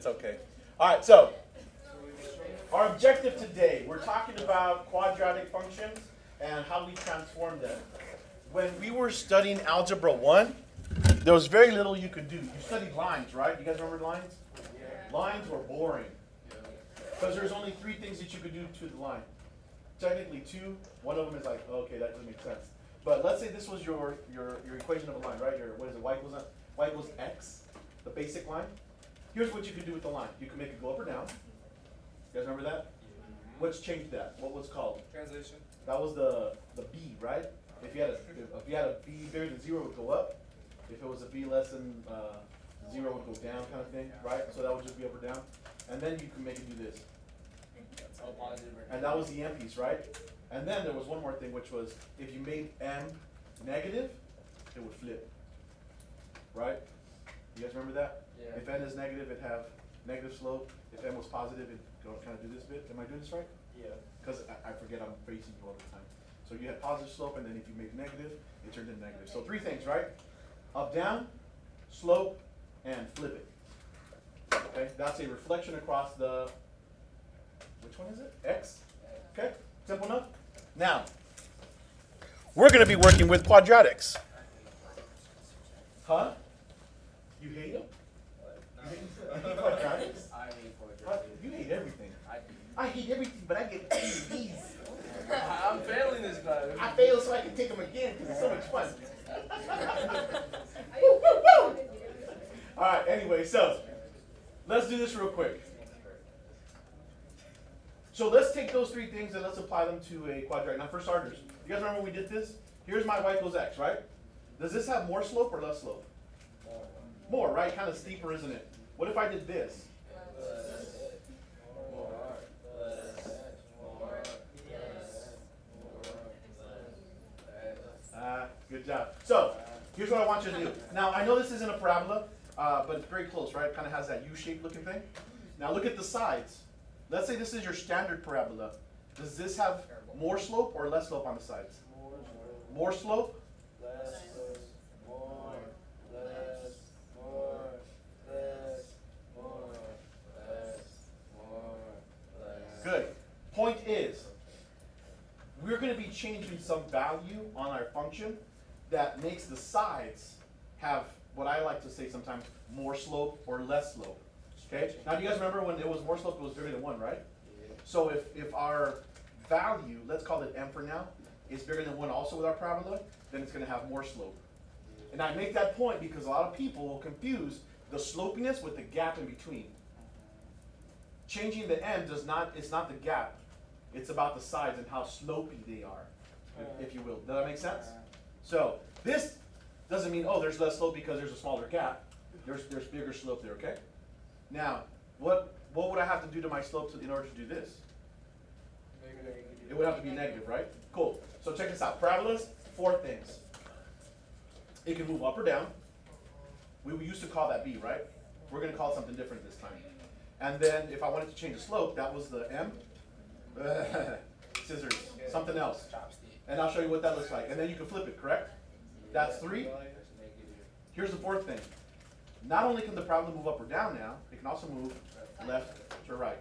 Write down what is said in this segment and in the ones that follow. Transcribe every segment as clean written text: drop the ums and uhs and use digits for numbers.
That's okay. All right, so our objective today, we're talking about quadratic functions and how we transform them. When we were studying Algebra 1, there was very little you could do. You studied lines, right? You guys remember lines? Yeah. Lines were boring. Because there's only three things that you could do to the line. Technically two. One of them is like, okay, that doesn't make sense. But let's say this was your equation of a line, right? Your, what is it, y equals x, the basic line. Here's what you could do with the line. You can make it go up or down. You guys remember that? What's changed that? What was called? Translation. That was the b, right? If you had a b bigger than 0, it would go up. If it was a b less than 0, it would go down, kind of thing, right? So that would just be up or down. And then you can make it do this. And that was the m piece, right? And then there was one more thing, which was if you made m negative, it would flip, right? You guys remember that? Yeah. If n is negative, it'd have negative slope. If n was positive, it'd go kind of do this bit. Am I doing this right? Yeah. Because I forget I'm facing you all the time. So you had positive slope, and then if you make negative, it turned into negative. So three things, right? Up, down, slope, and flip it. Okay, that's a reflection across the, which one is it? X. Okay, simple enough? Now, we're going to be working with quadratics. Huh? You hate them? You hate quadratics? I hate quadratics. What? You hate everything. I hate everything, but I get B's. I'm failing this class. I fail so I can take them again because it's so much fun. Woo, woo, woo. All right, anyway, so let's do this real quick. So let's take those three things and let's apply them to a quadratic. Now, for starters, you guys remember when we did this? Here's my y equals x, right? Does this have more slope or less slope? More, right? Kind of steeper, isn't it? What if I did this? Good job. So, here's what I want you to do. Now, I know this isn't a parabola, but it's very close, right? It kind of has that U-shaped looking thing. Now, look at the sides. Let's say this is your standard parabola. Does this have more slope or less slope on the sides? More slope? Less, more, less, more, less, more, less, more, less. Good. Point is, we're going to be changing some value on our function that makes the sides have what I like to say sometimes more slope or less slope. Okay? Now, do you guys remember when it was more slope, it was bigger than 1, right? Yeah. So if our value, let's call it m for now, is bigger than 1 also with our parabola, then it's going to have more slope. And I make that point because a lot of people will confuse the slopiness with the gap in between. Changing the m it's not the gap. It's about the sides and how slopey they are, if you will. Does that make sense? So this doesn't mean, oh, there's less slope because there's a smaller gap. There's bigger slope there, okay? Now, what would I have to do to my slope in order to do this? It would have to be negative, right? Cool. So check this out. Parabolas, 4 things. It can move up or down. We used to call that b, right? We're going to call it something different this time. And then if I wanted to change the slope, that was the m. Scissors. Something else. And I'll show you what that looks like. And then you can flip it, correct? That's 3. Here's the 4th thing. Not only can the parabola move up or down now, it can also move left to right.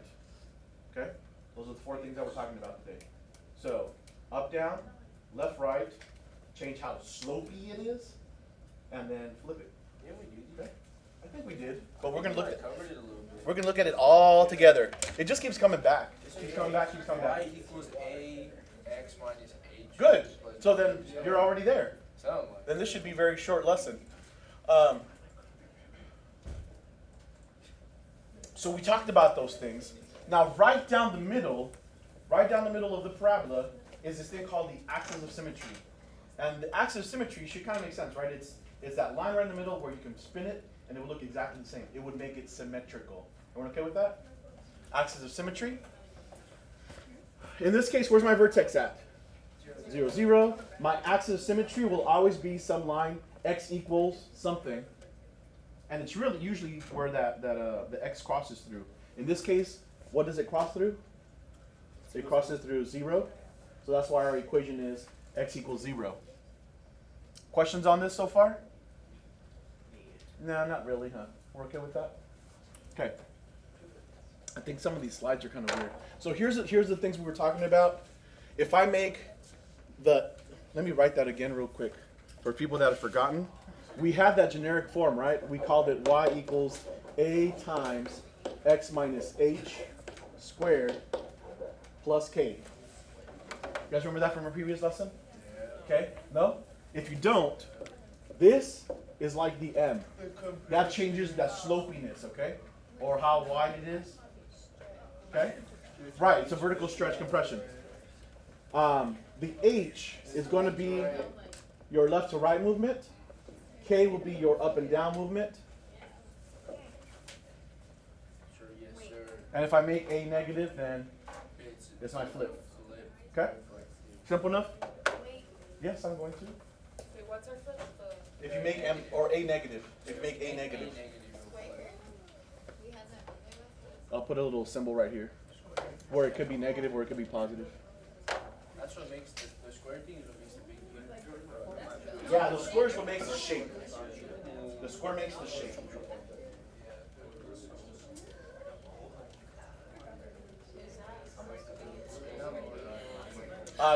Okay? Those are the 4 things that we're talking about today. So, up, down, left, right, change how slopey it is, and then flip it. Yeah, we did. Okay? I think we did. But we're gonna look at Covered it a little bit. we're gonna look at it all together. It just keeps coming back. Keeps coming back, keeps coming back. Y equals a x minus h. Good. So then you're already there. Sound like. Then this should be a very short lesson. So we talked about those things. Now right down the middle of the parabola is this thing called the axis of symmetry. And the axis of symmetry should kind of make sense, right? It's that line right in the middle where you can spin it and it would look exactly the same. It would make it symmetrical. Everyone okay with that? Axis of symmetry. In this case, where's my vertex at? 0, 0. My axis of symmetry will always be some line x equals something. And it's really usually where the x crosses through. In this case, what does it cross through? It crosses through 0. So that's why our equation is x equals 0. Questions on this so far? No, not really, huh? We're okay with that? Okay. I think some of these slides are kind of weird. So here's the things we were talking about. If I make let me write that again real quick for people that have forgotten. We had that generic form, right? We called it y equals a times x minus h squared plus k. You guys remember that from a previous lesson? Okay? No? If you don't, this is like the m. That changes that slopiness, okay? Or how wide it is. Okay? Right, it's a vertical stretch compression. The h is going to be your left to right movement. K will be your up and down movement. Sure, yes, sir. And if I make a negative, then it's my flip. Okay? Simple enough? Yes, I'm going to. Wait, what's our flip? If you make m or a negative, if you make a negative, I'll put a little symbol right here, where it could be negative or it could be positive. That's what makes the square thing is what makes the big thing. Yeah, the square is what makes the shape. The square makes the shape.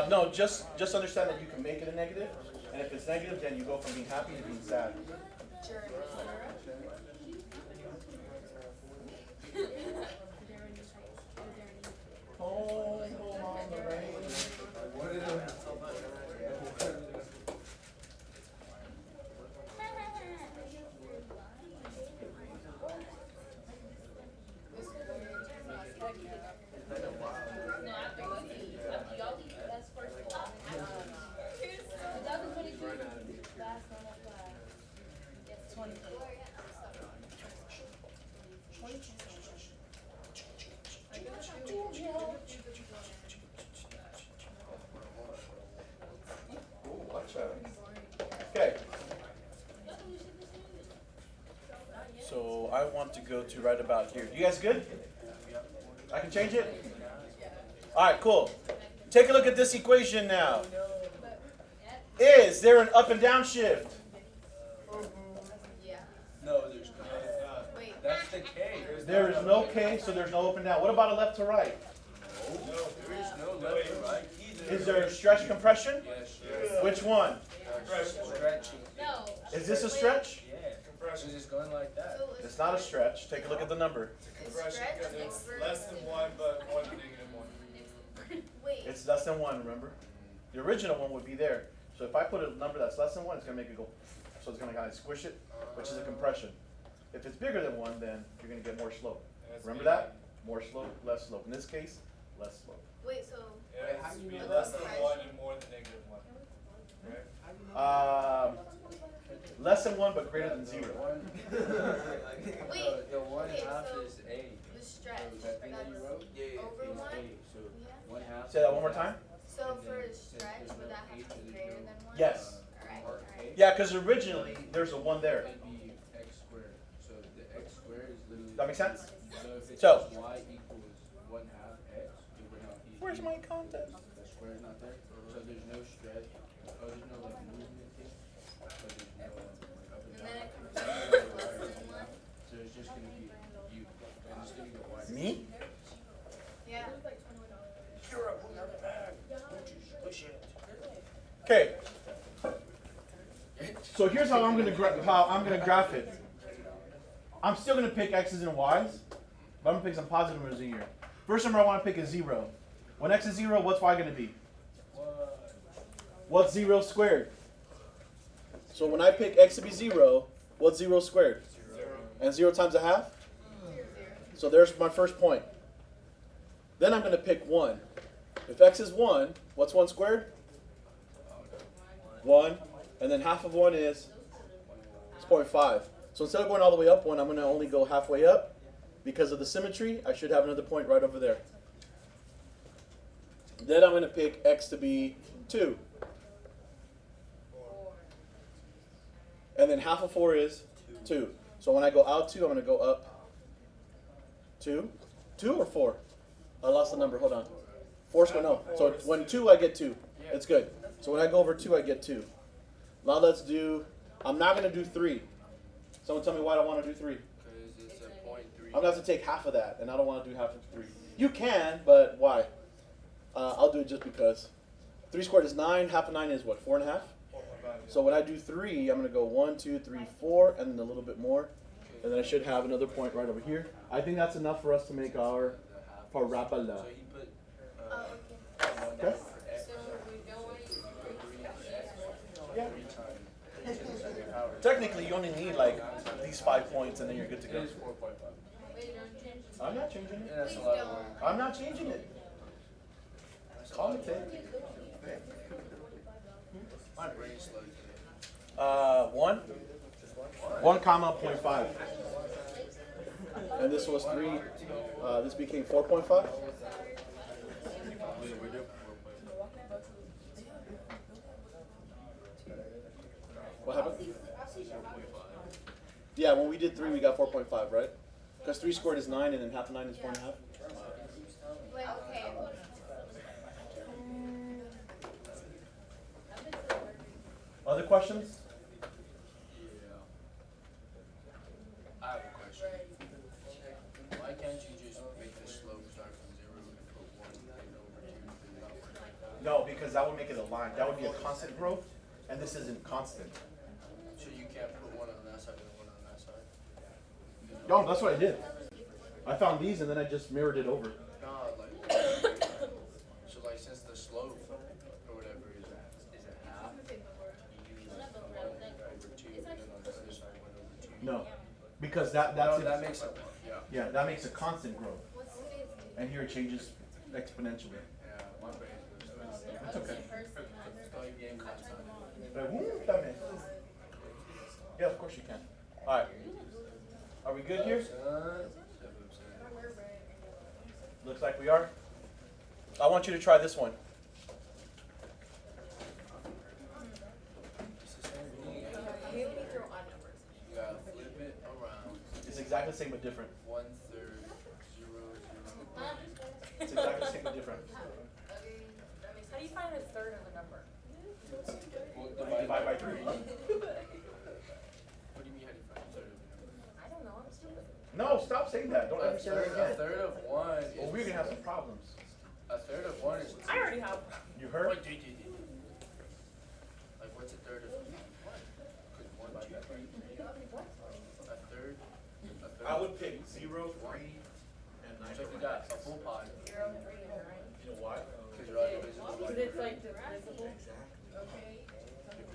No, just understand that you can make it a negative, and if it's negative, then you go from being happy to being sad. Home on the range. Okay. So I want to go to right about here. You guys good? I can change it? Alright, cool. Take a look at this equation now. Is there an up and down shift? No, there's not. That's the K. There is no K, so there's no up and down. What about a left to right? No, there is no left or right either. Is there a stretch compression? Yes, Which one? stretching. No. Is this a stretch? Yeah, because it's going like that. It's not a stretch. Take a look at the number. Compression because it's less than 1, but more than -1. Wait. It's less than 1, remember? The original one would be there. So if I put a number that's less than 1, it's going to make it go. So it's going to kind of squish it, which is a compression. If it's bigger than 1, then you're going to get more slope. Remember that? More slope, less slope. In this case, less slope. Wait, so. It has to be less than 1 and more than -1. Right? Less than 1, but greater than 0. Wait. The one Okay, half so is A. the stretch. So that thing that you wrote? Over is 1? A. So one half. Say that one more time. So for a stretch, would that have to be greater than 1? Yes. Alright. Yeah, because originally there's a 1 there. It'd be x squared. So the x squared is literally. That make sense? So if it's So- y equals 1/2 x, it would not be. Where's my content? The square is not there. So there's no stretch. Oh, there's no like movement thing. But there's no like up and And down. then it comes out less than 1? So it's just gonna be you. And it's gonna go y. Me? Yeah. Okay. So here's how I'm gonna graph it. I'm still gonna pick x's and y's, but I'm gonna pick some positive numbers in here. First number I want to pick is 0. When x is 0, what's y gonna be? What's 0 squared? So when I pick x to be 0, what's 0 squared? 0. And 0 times a half? So there's my first point. Then I'm going to pick 1. If x is 1, what's 1 squared? 1. And then half of 1 is? It's 0.5. So instead of going all the way up 1, I'm going to only go halfway up. Because of the symmetry, I should have another point right over there. Then I'm going to pick x to be 2. And then half of 4 is 2. So when I go out 2, I'm going to go up 2. 2 or 4? I lost the number. Hold on. 4 square. No. So when 2, I get 2. It's good. So when I go over 2, I get 2. Now let's do, I'm not going to do 3. Someone tell me why I don't want to do 3. Because it's a 0.3 I'm gonna have to take half of that, and I don't want to do half of 3. You can, but why? I'll do it just because. 3 squared is 9. Half of 9 is what? 4.5. So when I do 3, I'm gonna go 1, 2, 3, 4, and then a little bit more, and then I should have another point right over here. I think that's enough for us to make our parabola. So he put, Oh, Okay. okay. So we don't want to use Yeah. 3 times. Technically, you only need like these 5 points, and then you're good to It go. is 4.5. Wait, don't change. I'm not changing Yeah, it. that's Please a lot of don't. work. I'm not changing it. Call it 10. My brain's slow today. 1. 1 comma 0.5. And this was 3. This became 4.5. We do 4.5. What happened? Yeah, when we did 3, we got 4.5, right? Because 3 squared is 9, and then half of 9 is 4.5. Wait, okay. Other questions? Yeah. I have a question. Why can't you just make the slope start from 0 and put 1 and over 2 and not work like that? No, because that would make it a line. That would be a constant growth, and this isn't constant. So you can't put 1 on that side and 1 on that side? No, that's what I did. I found these, and then I just mirrored it over. No, like, so like since the slope or whatever is half, you use 1 over 2 and then on the other side 1 over 2. No, because that's No, it. that makes it, yeah. Yeah, that makes a constant growth, What's today's date? and here it changes exponentially. Yeah, my brain goes. That's okay. It's all game class time. Yeah, of course you can. All right. Are we good here? Looks like we are. I want you to try this one. It's the same thing. You throw odd numbers. You gotta flip it around. It's exactly the same but different. 1/3, 0, 0. It's exactly the same but different. How do you find a third of a number? Well, Divide by 3. What do you mean how do you find a third of a number? I don't know, I'm stupid. No, stop saying that. Don't ever say that A again. third of 1 is. Well, we're gonna have some problems. A third of 1 is. I already have. You heard? Like, what's a third of 1? Because 1, 2, 3. A third. I would pick 0, 3, and 9. So if you got a full pot, 0, 3, and 9. You know why? because you're all divisible. Because it's like divisible. If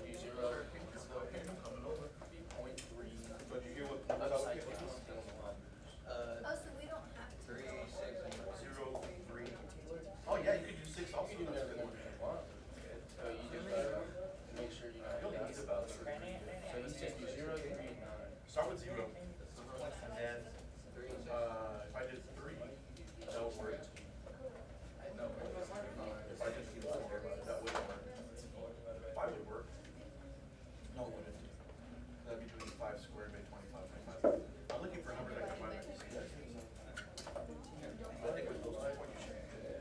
you do 0, be 0.3. But you hear what Upside down. Oh, so we don't have to. 0, 3. Oh yeah, you could do 6 also. You can do That's a good whatever one. you want. So you just gotta make sure you know. You only need about So let's just do 0, 3, and 9. Start with 0. And if I did 3, that would work. No. If I did 4, that wouldn't work. 5 would work. No, it wouldn't. That'd be doing 5 squared by 25. I'm looking for numbers I can find. I think with those 2 points you should be good.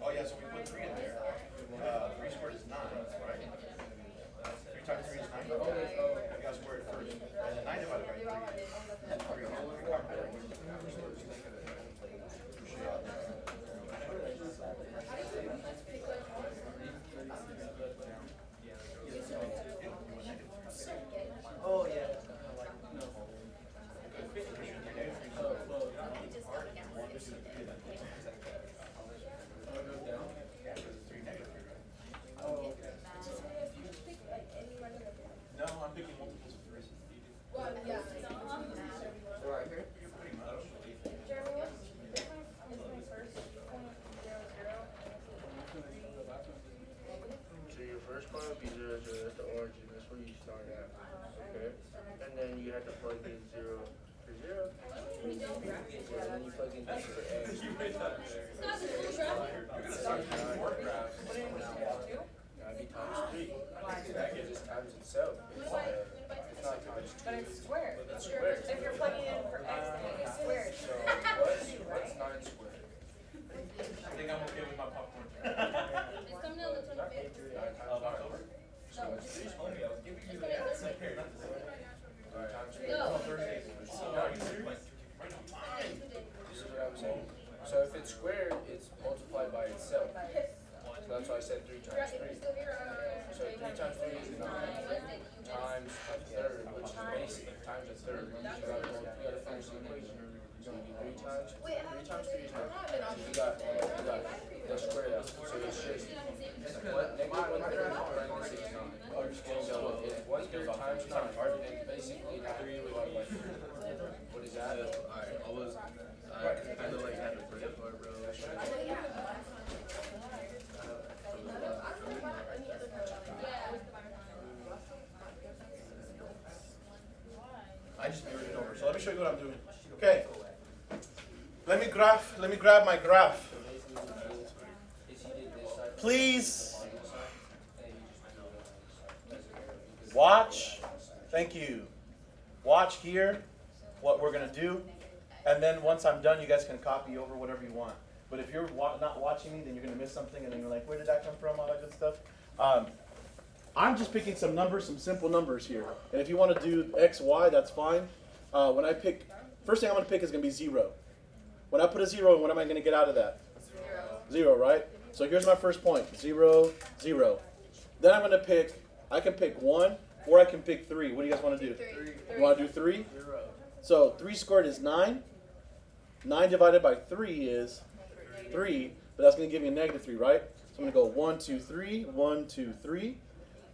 Oh yeah, so we put 3 in there. 3 squared is 9, right? 3 times 3 is 9. You gotta square it first. And then 9 divided by 3 is 3. Oh, yeah. No, I'm picking multiples of 3. Right here? Pretty much. So your first part would be 0, 0, that's the origin, that's where you start at, okay? And then you have to plug in 0 for 0. And then you plug in 2 for A. Got 3. So 3 times 3 is 9 times a third, which is basic, times a third. So you gotta finish the equation. So you do 3 times 3 times 3 is 9. So you got the square out. So it's just negative 1/3 parentheses 9. So it's 1/3 times 9. And basically 3 divided by 3. What is that? Alright, I feel like I had to break apart, bro. I just mirrored it over. So let me show you what I'm doing. Okay. Let me grab my graph. Please. Watch. Thank you. Watch here what we're going to do. And then once I'm done, you guys can copy over whatever you want. But if you're not watching me, then you're going to miss something. And then you're like, where did that come from? All that good stuff. I'm just picking some numbers, some simple numbers here. And if you want to do X, Y, that's fine. When I pick, first thing I'm going to pick is going to be 0. When I put a 0, what am I going to get out of that? 0, right? So here's my first point, 0, 0. Then I'm going to pick, I can pick 1 or I can pick 3. What do you guys want to do? 3. You want to do 3? So 3 squared is 9. 9 divided by 3 is 3, but that's going to give me a negative 3, right? So I'm going to go 1, 2, 3, 1, 2, 3.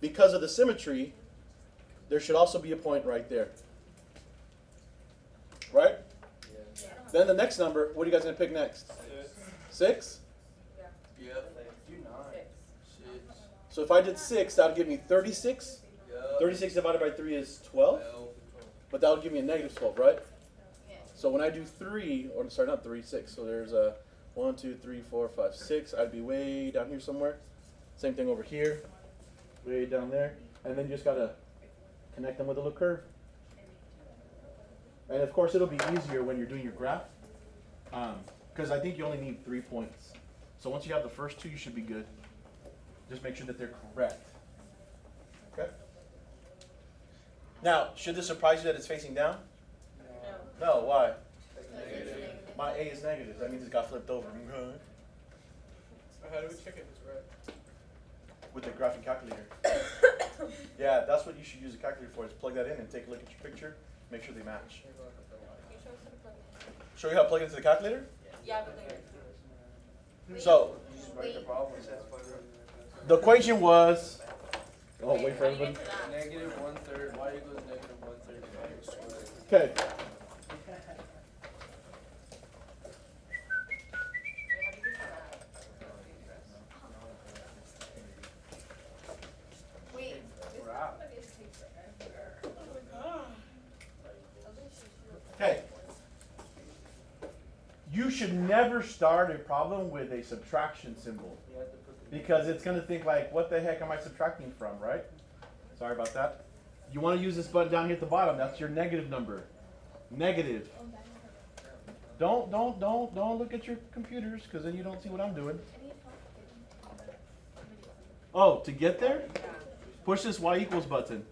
Because of the symmetry, there should also be a point right there. Right? Yeah. Then the next number, what are you guys going to pick next? 6? Yep. Do 9. 6. So if I did 6, that would give me 36. Yep. 36 divided by 3 is 12. But that would give me a negative 12, right? So when I do 3, or sorry, not 3, 6. So there's a 1, 2, 3, 4, 5, 6. I'd be way down here somewhere. Same thing over here. Way down there. And then you just got to connect them with a little curve. And of course, it'll be easier when you're doing your graph. Because I think you only need 3 points. So once you have the first 2, you should be good. Just make sure that they're correct. Okay? Now, should this surprise you that it's facing down? No, why? Negative. My A is negative. That means it got flipped over. How do we check if it's right? With the graphing calculator. Yeah, that's what you should use a calculator for, is plug that in and take a look at your picture. Make sure they match. Show you how to plug it into the calculator? Yeah, but later. So, You just write the problem. the equation was, oh, wait for everybody. Negative 1/3. Y equals negative 1/3 x squared. Okay. Wait. Okay. You should never start a problem with a subtraction symbol. You have to put the Because it's going to think like, what the heck am I subtracting from, right? Sorry about that. You want to use this button down here at the bottom. That's your negative number. Negative. Don't look at your computers, because then you don't see what I'm doing. Oh, to get there, push this Y equals button.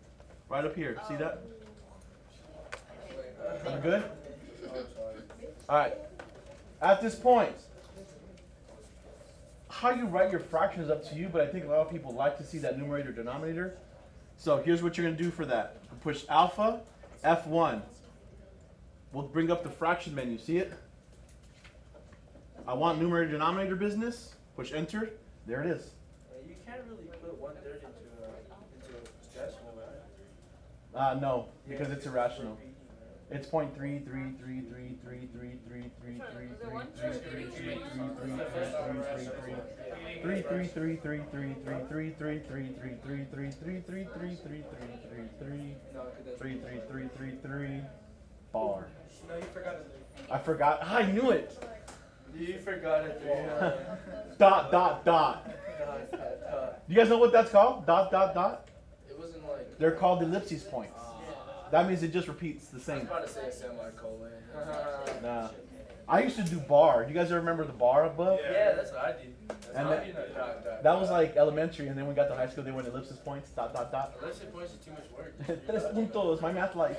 Right up here. See that? Am I good? Oh, sorry. All right. At this point, how you write your fraction is up to you, but I think a lot of people like to see that numerator denominator. So here's what you're going to do for that. Push alpha, F1. We'll bring up the fraction menu. See it? I want numerator denominator business. Push enter. There it is. You can't really put 1/3 into a decimal, right? No, because it's irrational. It's 0.333333333333333333333333 bar. No, you forgot it. I forgot. I knew it. You forgot it. Dot dot dot. You guys know what that's called? Dot dot dot. It wasn't like. They're called ellipses points. That means it just repeats the I was same. about to say a semicolon. Nah. I used to do bar. You guys ever remember the bar above? Yeah, that's what I did. And I did a dot, dot, That was like elementary, and then we got to high school, they went ellipsis points, dot dot dot. Ellipsis points is too much work. Tres puntos, my math life.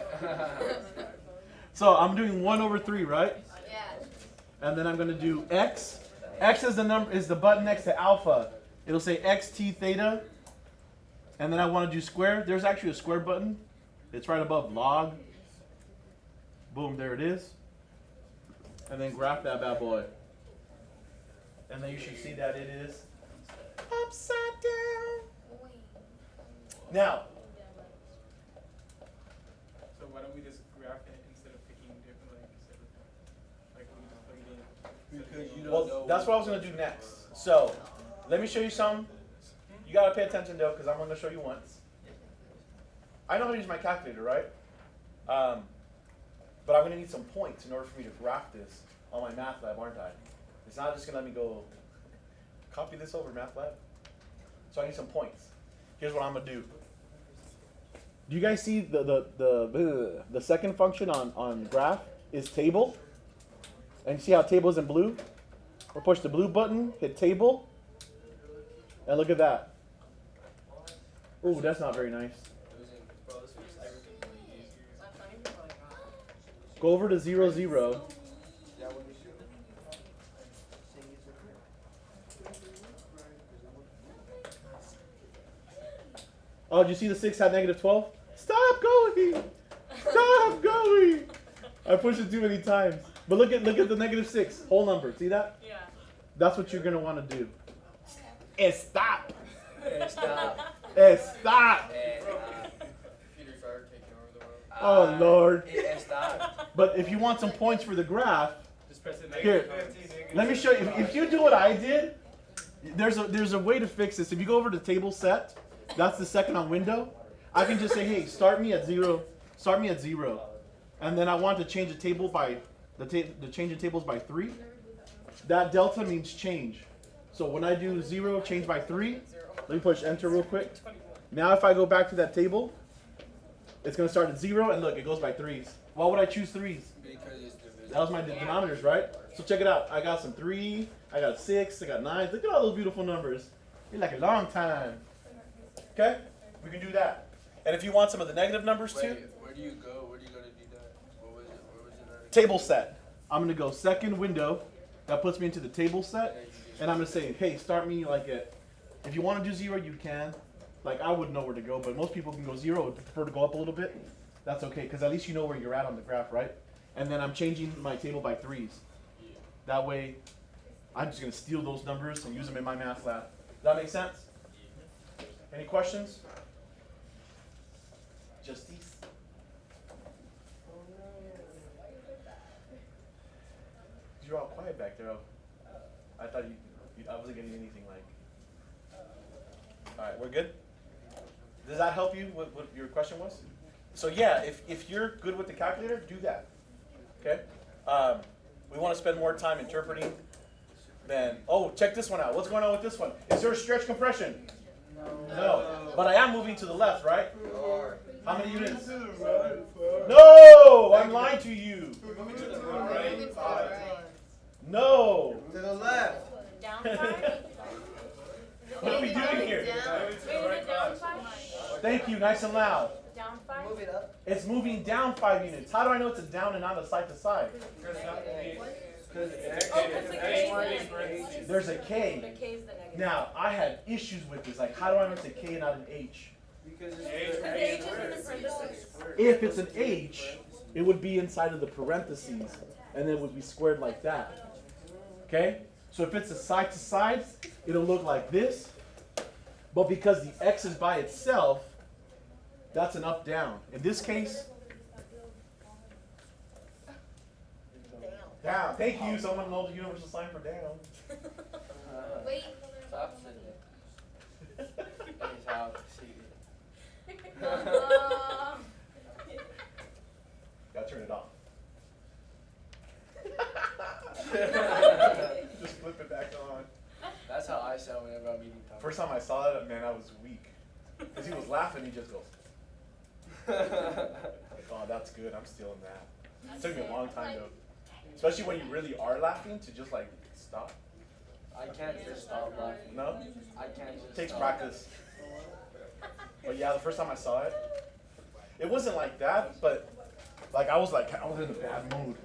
So I'm doing 1/3, right? Yeah. And then I'm gonna do x. X is the number, is the button next to alpha. It'll say x t theta, and then I want to do square. There's actually a square button. It's right above log. Boom, there it is. And then graph that bad boy. And then you should see that it is upside down. Now, So why don't we just graph it instead of picking different, like we just plug it in? Because you don't well, know. that's what I was going to do next. So, let me show you some. You got to pay attention though, because I'm going to show you once. I know how to use my calculator, right? But I'm going to need some points in order for me to graph this on my math lab, aren't I? It's not just going to let me go copy this over math lab. So I need some points. Here's what I'm going to do. Do you guys see the second function on graph is table? And you see how table is in blue? We'll push the blue button, hit table, and look at that. Ooh, that's not very nice. Go over to 0, 0. Oh, did you see the 6 had negative 12? Stop going! Stop going! I pushed it too many times. But look at the negative 6, whole number. See that? Yeah. That's what you're gonna want to do. Stop! Stop. Stop! Peter started taking over the world. Oh Lord! Stop. But if you want some points for the graph, Just press it here. negative. Let me show you. If you do what I did, there's a way to fix this. If you go over to table set, that's the second on window. I can just say, hey, start me at 0. Start me at 0, and then I want to change the table by the change in tables by 3. That delta means change. So when I do 0, change by 3. Let me push enter real quick. Now if I go back to that table, it's gonna start at 0, and look, it goes by 3s. Why would I choose 3s? Because it's divisible. That was my denominators, right? So check it out. I got some 3, I got 6, I got 9. Look at all those beautiful numbers. You're like a long time. Okay? We can do that. And if you want some of the negative numbers too, Wait, where do you go? Where do you go to do that? What was it? Where was it? table set. I'm gonna go second window. That puts me into the table set. And I'm gonna say, hey, start me like at, if you want to do 0, you can. Like I wouldn't know where to go, but most people can go 0. Would prefer to go up a little bit. That's okay, because at least you know where you're at on the graph, right? And then I'm changing my table by 3s. That way, I'm just gonna steal those numbers and use them in my math lab. Does that make sense? Any questions? Justice? You're all quiet back there. I thought I wasn't getting anything like. All right, we're good? Does that help you? What your question was? So yeah, if you're good with the calculator, do that. Okay? We want to spend more time interpreting than, oh, check this one out. What's going on with this one? Is there a stretch compression? No. But I am moving to the left, right? How many units? No! I'm lying to you. No! To the left. Down 5? What are we doing here? Wait, is it down 5? Thank you, nice and loud. Down 5? Move it up. It's moving down 5 units. How do I know it's a down and not a side to side? Oh, because the K is the negative. There's a The K. K is the negative. Now, I had issues with this. Like, how do I know it's a K and not an H? Because Because the H is in the parentheses. If it's an H, it would be inside of the parentheses, and then it would be squared like that. Okay? So if it's a side to side, it'll look like this. But because the X is by itself, that's an up down. In this case, down. Thank you. Someone knows the universal sign for down. Wait. Stop sitting. Anyhow, see. Gotta turn it off. Just flip it back on. That's how I sound whenever I'm eating tacos. First time I saw that, man, I was weak. Because he was laughing, he just goes, like, oh, that's good, I'm stealing that. It took me a long time though. Especially when you really are laughing, to just like stop. I can't just stop laughing. No? I can't just It takes stop. practice. But yeah, the first time I saw it, it wasn't like that, but like I was in a bad mood.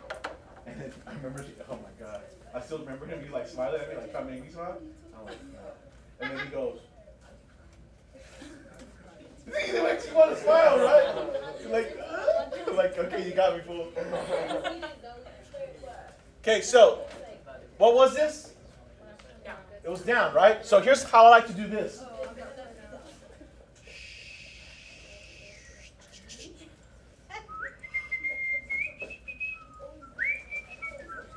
And then I remember, oh my God. I still remember him, he like smiling at me, like trying to make me smile. I'm like, no. And then he goes. He makes you want to smile, right? Like, okay, you got me, fool. Okay, so, what was this? It was down, right? So here's how I like to do this.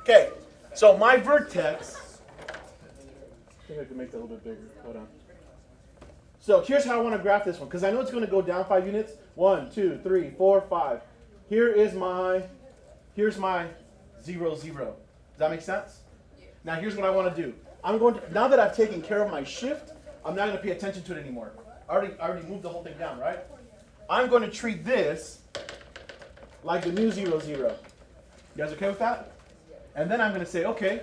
Okay, so my vertex, I think I can make that a little bit bigger. Hold on. So here's how I want to graph this one, because I know it's going to go down 5 units. 1, 2, 3, 4, 5. Here's my 0, 0. Does that make sense? Now here's what I want to do. I'm going to, now that I've taken care of my shift, I'm not going to pay attention to it anymore. I already moved the whole thing down, right? I'm going to treat this like the new 0, 0. You guys okay with that? And then I'm going to say, okay,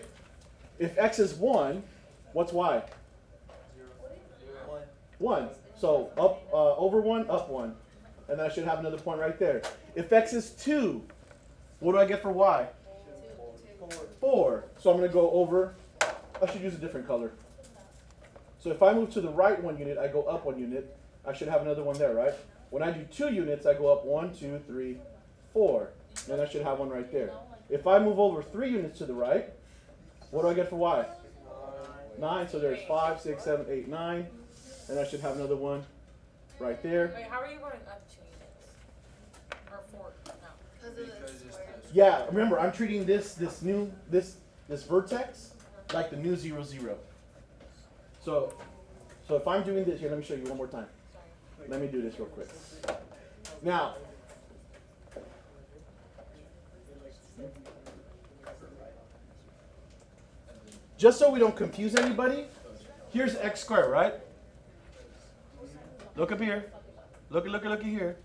if x is 1, what's y? 1. So up over 1, up 1. And then I should have another point right there. If x is 2, what do I get for y? 4. So I'm going to go over, I should use a different color. So if I move to the right 1 unit, I go up 1 unit. I should have another one there, right? When I do 2 units, I go up 1, 2, 3, 4. And I should have one right there. If I move over 3 units to the right, what do I get for y? 9. So there's 5, 6, 7, 8, 9. And I should have another one right there. Wait, how are you going up 2 units? Or 4? No. Because of the square. Yeah, remember, I'm treating this vertex like the new 0, 0. So if I'm doing this, here, let me show you one more time. Let me do this real quick. Now, just so we don't confuse anybody, here's x squared, right? Look up here. Look here.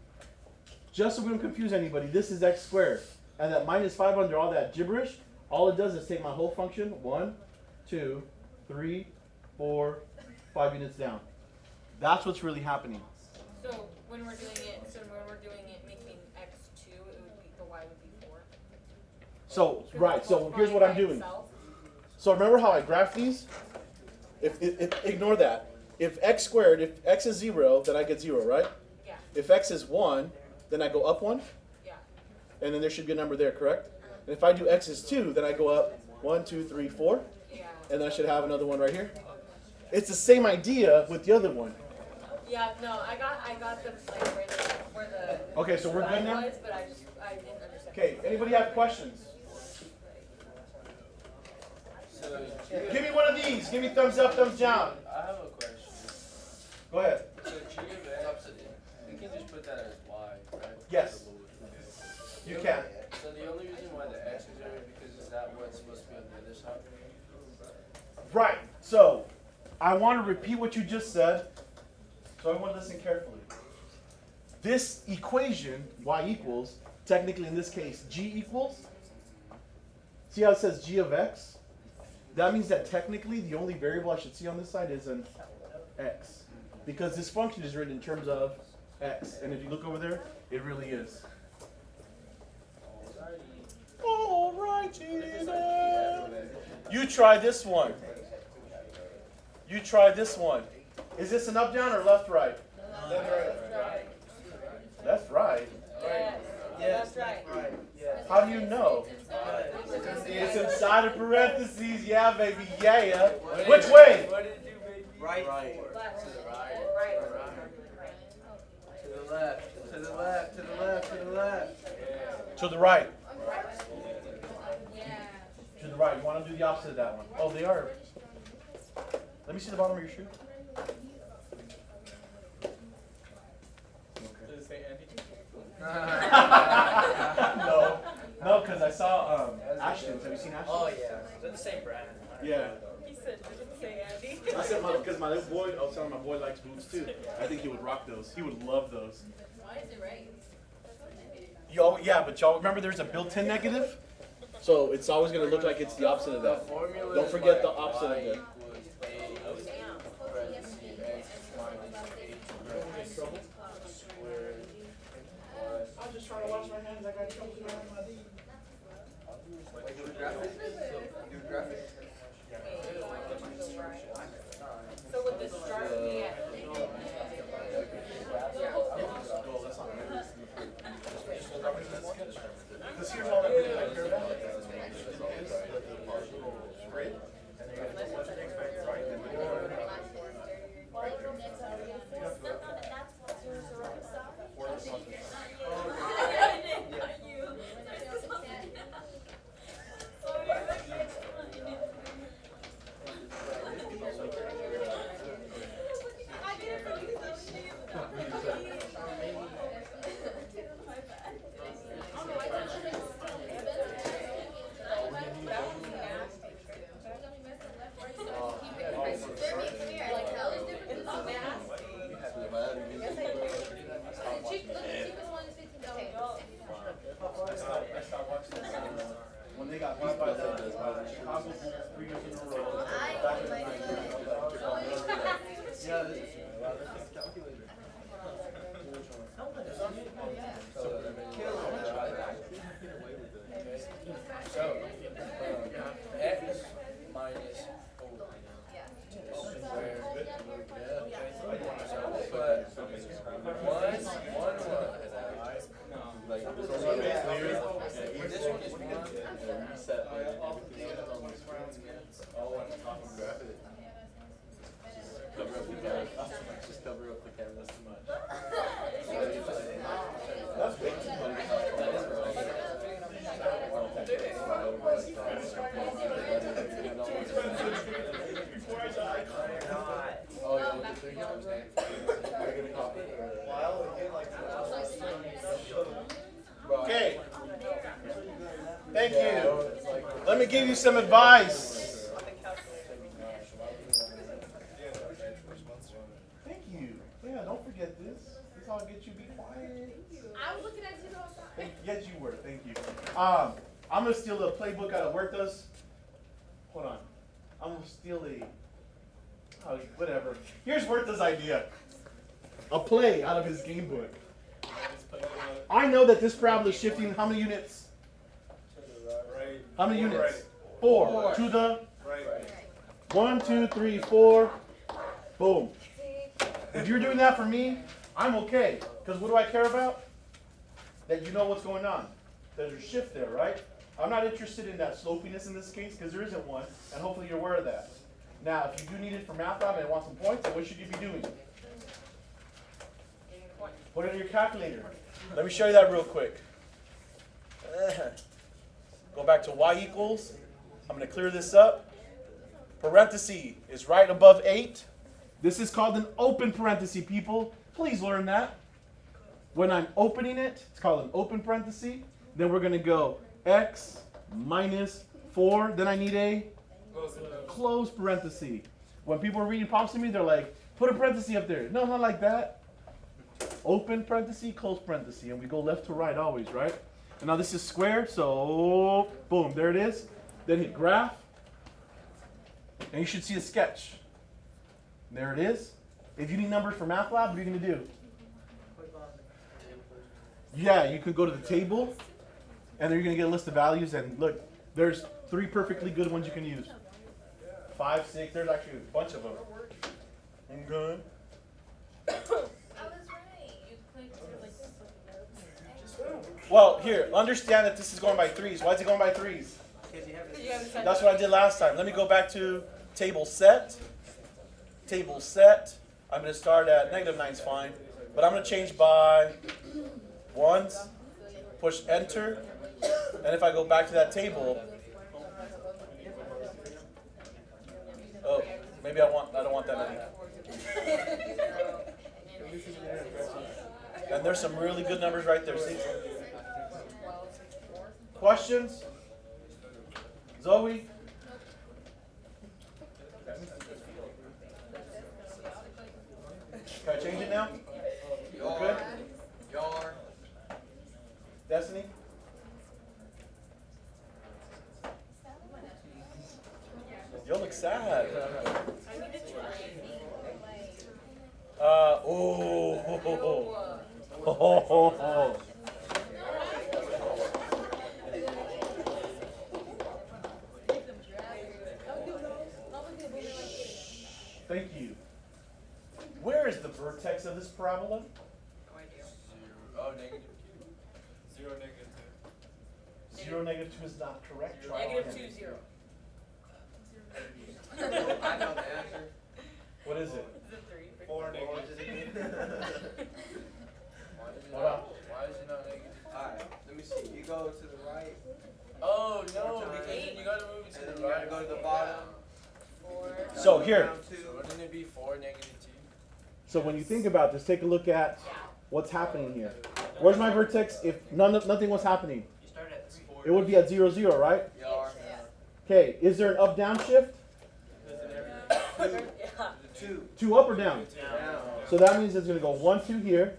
Just so we don't confuse anybody, this is x squared. And that minus 5 under all that gibberish, all it does is take my whole function, 1, 2, 3, 4, 5 units down. That's what's really happening. So when we're doing it making x2, the y would be 4. So, right, so here's what I'm doing. So remember how I graph these? If ignore that. If x squared, if x is 0, then I get 0, right? Yeah. If x is 1, then I go up 1. Yeah. And then there should be a number there, correct? And if I do x is 2, then I go up 1, 2, 3, 4. Yeah. And then I should have another one right here. It's the same idea with the other one. Yeah, no, I got the like where the Okay, so we're good now? was, but I didn't understand. Okay, anybody have questions? So, Give me one of these. Give me thumbs up, thumbs down. I have a question. Go ahead. So g of x, we can just put that as y, right? Yes. You can. So the only reason why the x is there is because is that what's supposed to be on the other side? Right. So, I want to repeat what you just said. So everyone listen carefully. This equation, y equals, technically in this case, g equals. See how it says g of x? That means that technically the only variable I should see on this side is an x. Because this function is written in terms of x. And if you look over there, it really is. Alrighty then. You try this one. You try this one. Is this an up, down, or left, right? Left, right. Yes, that's right. How do you know? It's inside of parentheses. Yeah, baby. Yeah. Which way? What did it do, baby? Right. Left. To the right. Right. To the left. To the left. To the left. To the left. To the right. Yeah. To the right. You want to do the opposite of that one. Oh, they are. Let me see the bottom of your shoe. Does it say Andy? No, because I saw Ashton's. Have you seen Ashton's? Oh yeah. They're the same brand. Yeah. He said, did it say Andy? I said because my little boy, I was telling my boy likes boots too. I think he would rock those. He would love those. Why is it right? Yeah, but y'all remember there's a built-in negative? So it's always going to look like it's the opposite of that. Formula Don't is forget the like opposite of y that. equals a parentheses x minus a parentheses squared plus. I'm just trying to wash my hands. I got chunky around my knee. So with this left. One. No. This one is one. Just cover up the cameras too much. That's way too much. Oh, yeah, with the 3 times that. Are you gonna copy it or? Okay. Thank you. Let me give you some advice. Thank you. Yeah, don't forget this. This is how I get you to be quiet. I was looking at you the whole time. Yes, you were. Thank you. I'm gonna steal a playbook out of Huerta's. Hold on. I'm gonna steal whatever. Here's Huerta's idea. A play out of his game book. I know that this parabola is shifting how many units? Right. How many units? Right. 4. To the Right. 1, 2, 3, 4. Boom. If you're doing that for me, I'm okay. Because what do I care about? That you know what's going on. There's a shift there, right? I'm not interested in that slopiness in this case because there isn't one, and hopefully you're aware of that. Now, if you do need it for math lab and want some points, then what should you be doing? Put it in your calculator. Let me show you that real quick. Go back to y equals. I'm going to clear this up. Parenthesis is right above 8. This is called an open parenthesis, people. Please learn that. When I'm opening it, it's called an open parenthesis. Then we're going to go x minus 4. Then I need a close parenthesis. When people are reading prompts to me, they're like, put a parenthesis up there. No, not like that. Open parenthesis, close parenthesis. And we go left to right always, right? And now this is square, so boom, there it is. Then hit graph. And you should see a sketch. There it is. If you need numbers for math lab, what are you going to do? Yeah, you could go to the table, and then you're going to get a list of values. And look, there's 3 perfectly good ones you can use. 5, 6, there's actually a bunch of them. Okay. I was right. You clicked through like this. Well, here, understand that this is going by 3s. Why is it going by 3s? That's what I did last time. Let me go back to table set. Table set. I'm going to start at -9 is fine. But I'm going to change by 1s. Push enter. And if I go back to that table. Oh, maybe I don't want that many. And there's some really good numbers right there. See? Questions? Zoe? Can I change it now? Good? Yar. Destiny? You look sad. Oh. Thank you. Where is the vertex of this parabola? Oh, negative 0, negative 2. 0, -2 is not correct. Try Negative again. 2, 0. I know the answer. What is it? Is it 3? 4, negative 2. Hold on. Why is it not negative? Alright, let me see. You go to the right, Oh, no, More time. because then you gotta move it to and then the you right. gotta go to the bottom. 4. So here. Down So two. wouldn't it be 4, negative 2? So when you think about this, take a look at what's happening here. Where's my vertex if nothing was happening? You start at 3. It would be at 0, 0, right? Yar. Okay, is there an up-down shift? Yeah. 2. 2 up or down? Down. So that means it's going to go 1, 2 here.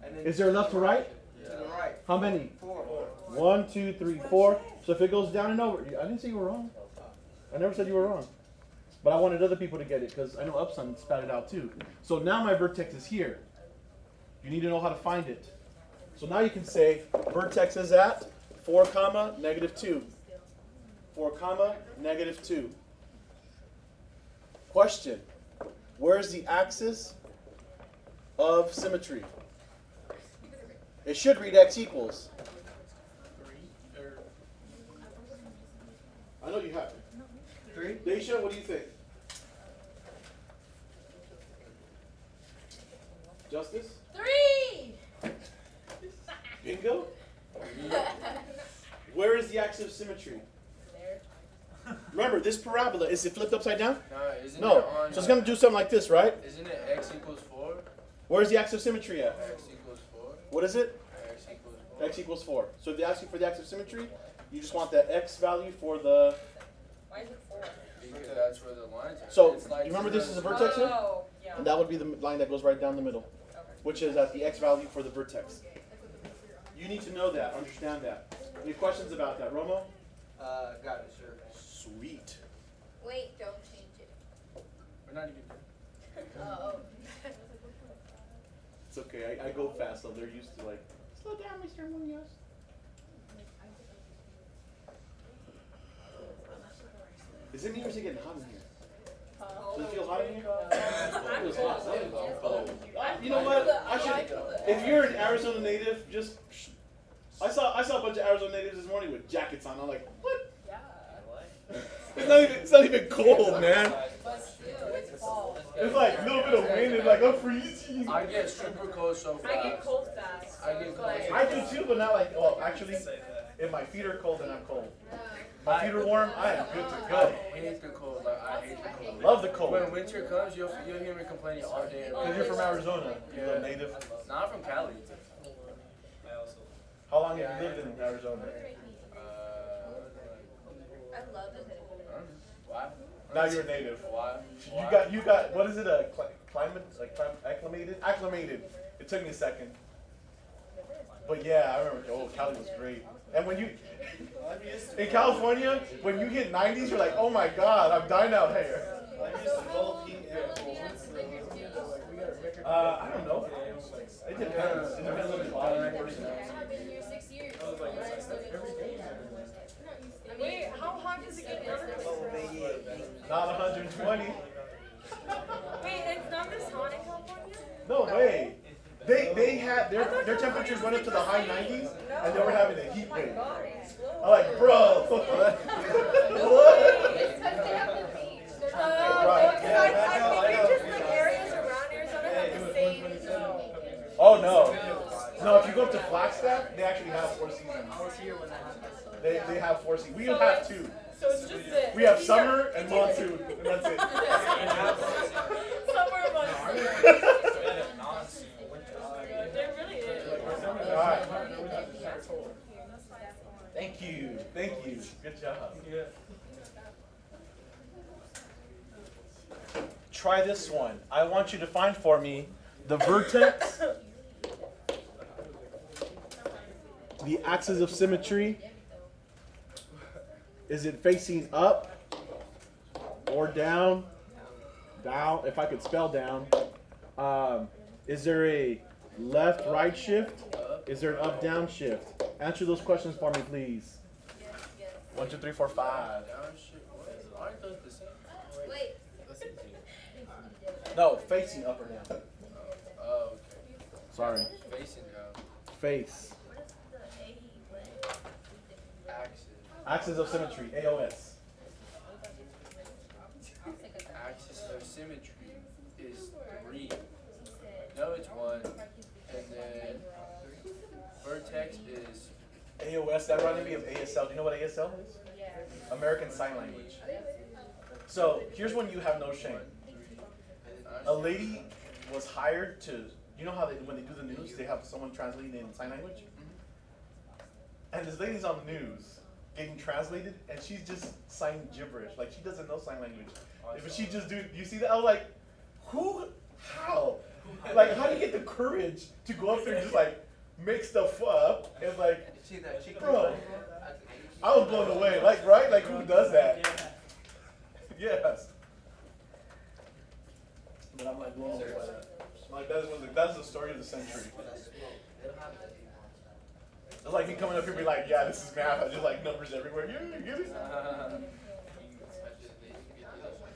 And then Is there left to right? to the right. How many? 4. 1, 2, 3, 4. So if it goes down and over, I didn't say you were wrong. I never said you were wrong. But I wanted other people to get it because I know Upson spat it out too. So now my vertex is here. You need to know how to find it. So now you can say vertex is at 4, -2. 4, -2. Question. Where's the axis of symmetry? It should read x equals. I know you have it. 3? Daisha, what do you think? Justice? 3! Bingo? Where is the axis of symmetry? Remember, this parabola, is it flipped upside down? Isn't No. it on? So it's going to do something like this, right? Isn't it x equals 4? Where's the axis of symmetry at? X equals 4. What is it? X equals 4. X equals 4. So if they ask you for the axis of symmetry, you just want the x value for the... Why is it 4? Because that's where the lines are. So, It's like you remember this is a zero- vertex here? Oh, yeah. And that would be the line that goes right down the middle, Okay. which is at the x value for the vertex. You need to know that, understand that. Any questions about that? Romo? Got it, sir. Sweet. Wait, don't change it. We're not even. Oh. It's okay. I go fast, so they're used to like, slow down, Mr. Munoz. Is it me or is it getting hot in here? Does it feel hot in here? It feels hot. Oh. You know what? I should. If you're an Arizona native, just. I saw a bunch of Arizona natives this morning with jackets on. I'm like, what? It's not even cold, man. But still, it's fall. It's like a little bit of wind and like I'm freezing. I get super cold so fast. I get cold fast. I get cold. I do too, but not like. Well, actually, if my feet are cold, then I'm cold. My feet are warm, I am good to go. I hate the cold. Like, I hate the cold. Love the cold. When winter comes, you'll hear me complaining all day. Because you're from Arizona, you're a Yeah. native. No, I'm from Cali. How long have you lived in Arizona? I love it. Why? Now you're a native. Why? You got what is it? A climate acclimated. It took me a second. But yeah, I remember. Oh, Cali was great. And when you in California, when you hit 90s, you're like, oh my God, I'm dying out here. I don't know. It depends. It depends on the body. I've been here 6 years. Wait, how hot does it get in other places? Not 120. Wait, it's not this hot in California? No way. They had their temperatures went up to the high 90s, and they were having a heat wave. I'm like, bro. What? It's because they have the beach. They're not Right. I think it's just like areas around Arizona have the same. Oh no. No, if you go up to Flagstaff, they actually have 4 seasons. They have 4 seasons. We have 2. So it's just that. We have summer and monsoon, and that's it. Summer and monsoon. There really is. All right. Thank you. Thank you. Good job. Try this one. I want you to find for me the vertex, the axis of symmetry. Is it facing up or down? Down, if I could spell down. Is there a left-right shift? Is there an up-down shift? Answer those questions for me, please. 1, 2, 3, 4, 5. Aren't those the same? Wait. No, facing up or down. Oh, okay. Sorry. Facing down. Face. Axis. Axis of symmetry, AOS. Axis of symmetry is 3. No, it's 1. And then vertex is. AOS, that reminded me of ASL. Do you know what ASL is? American Sign Language. So here's when you have no shame. A lady was hired to, you know how when they do the news, they have someone translating in sign language? And this lady's on the news getting translated, and she's just signing gibberish. Like, she doesn't know sign language. But she just you see that? I was like, how? Like, how do you get the courage to go up there and just like make stuff up and like, bro, I was blown away. Like, right? Like, who does that? Yes. But I'm like blown away by that. Like, that's the story of the century. It's like me coming up here and be like, yeah, this is math. I just like numbers everywhere. Yeah, get it?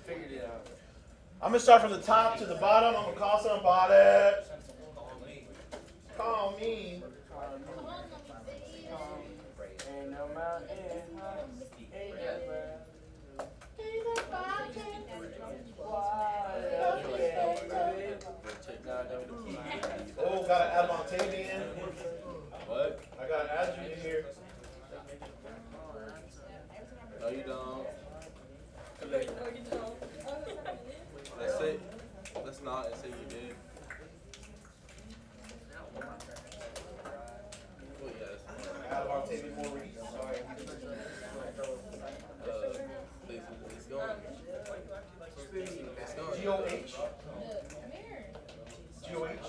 Figured it out. I'm gonna start from the top to the bottom. I'm gonna call somebody. gotta add Montavian. What? I gotta add you in here. No, you don't. No, you don't. Let's say, let's not and say you did. Oh, yes. Add Montavian Maurice. It's going. It's going. G-O-H. G-O-H.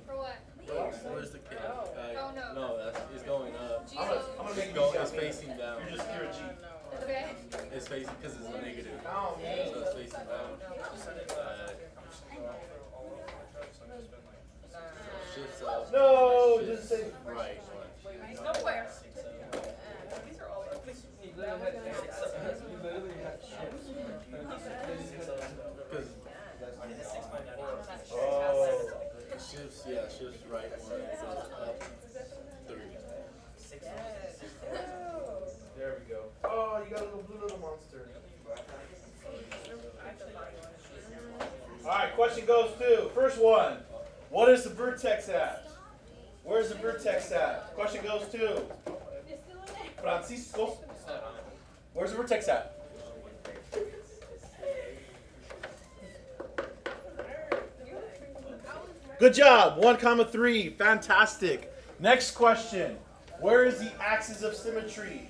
For what? Where's the K? Oh, no. No, it's going up. I'm gonna make It's, you going, easy it's on me. facing down. You're just pure G. Okay. It's facing because it's a negative. Down, man. So it's facing down. Shifts up. No, it doesn't say. Right. Nowhere. These are all ugly. Because Oh. shifts, yeah, shifts right one, so it's up 3. There we go. Oh, you got a little monster. Alright, question goes to first one. What is the vertex at? Where's the vertex at? Question goes to Francisco. Where's the vertex at? Good job. 1,3. Fantastic. Next question. Where is the axis of symmetry?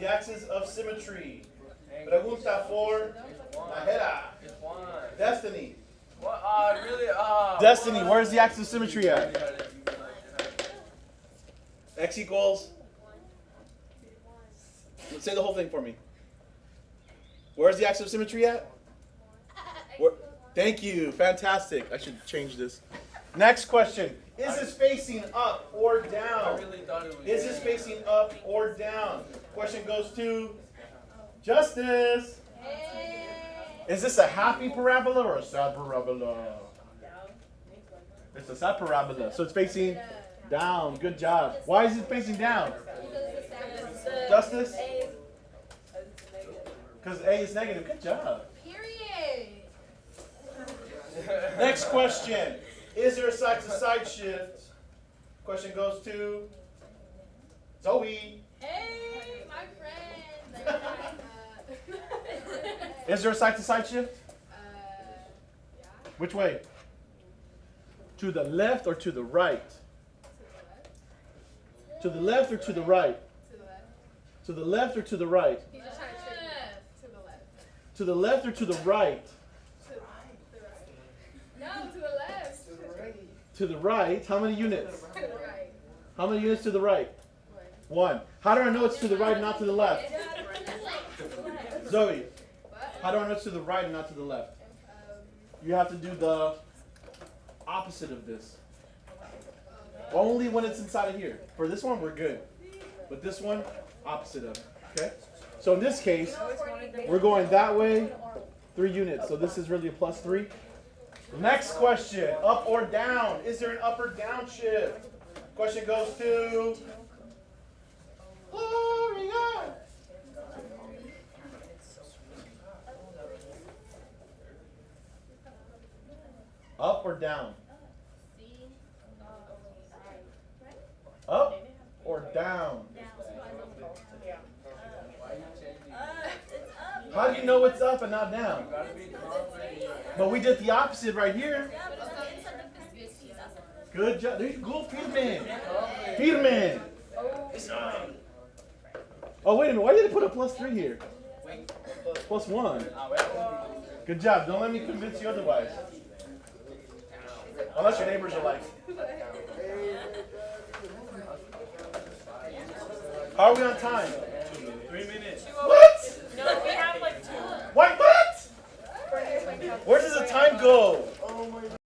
The axis of symmetry. Pregunta for Najera. It's 1. Destiny. What? Really? Destiny, where's the axis of symmetry at? X equals. Say the whole thing for me. Where's the axis of symmetry at? Where, thank you. Fantastic. I should change this. Next question. Is this facing up or I down? really thought it was. Is this facing up or down? Question goes to Justice. Is this a happy parabola or a sad parabola? It's a sad parabola. So it's facing down. Good job. Why is it facing down? Justice? Because A is negative. Good job. Period. Next question. Is there a side-to-side shift? Question goes to Zoe. Hey, my friend. Is there a side-to-side shift? Yeah. Which way? To the left or to the right? To the left or to the right? To the left. To the left or to the right? He's just trying to trick me. To the left. To the left or to the right? To the right. No, to the left. To the right. How many units? To the right. How many units to the right? 1. How do I know it's to the right and not to the left? Zoe, how do I know it's to the right and not to the left? You have to do the opposite of this. Only when it's inside of here. For this one, we're good. But this one, opposite of. Okay? So in this case, we're going that way, 3 units. So this is really a +3. Next question, up or down? Is there an up or down shift? Question goes to Gloria. Up or down? Up or down? How do you know it's up and not down? But we did the opposite right here. Good job. There you go, Peterman. Peterman. Oh, wait a minute. Why did they put a +3 here? +1. Good job. Don't let me convince you otherwise. Unless your neighbors are like. How are we on time? 3 minutes. What? No, we have like 2. What? Where does the time go?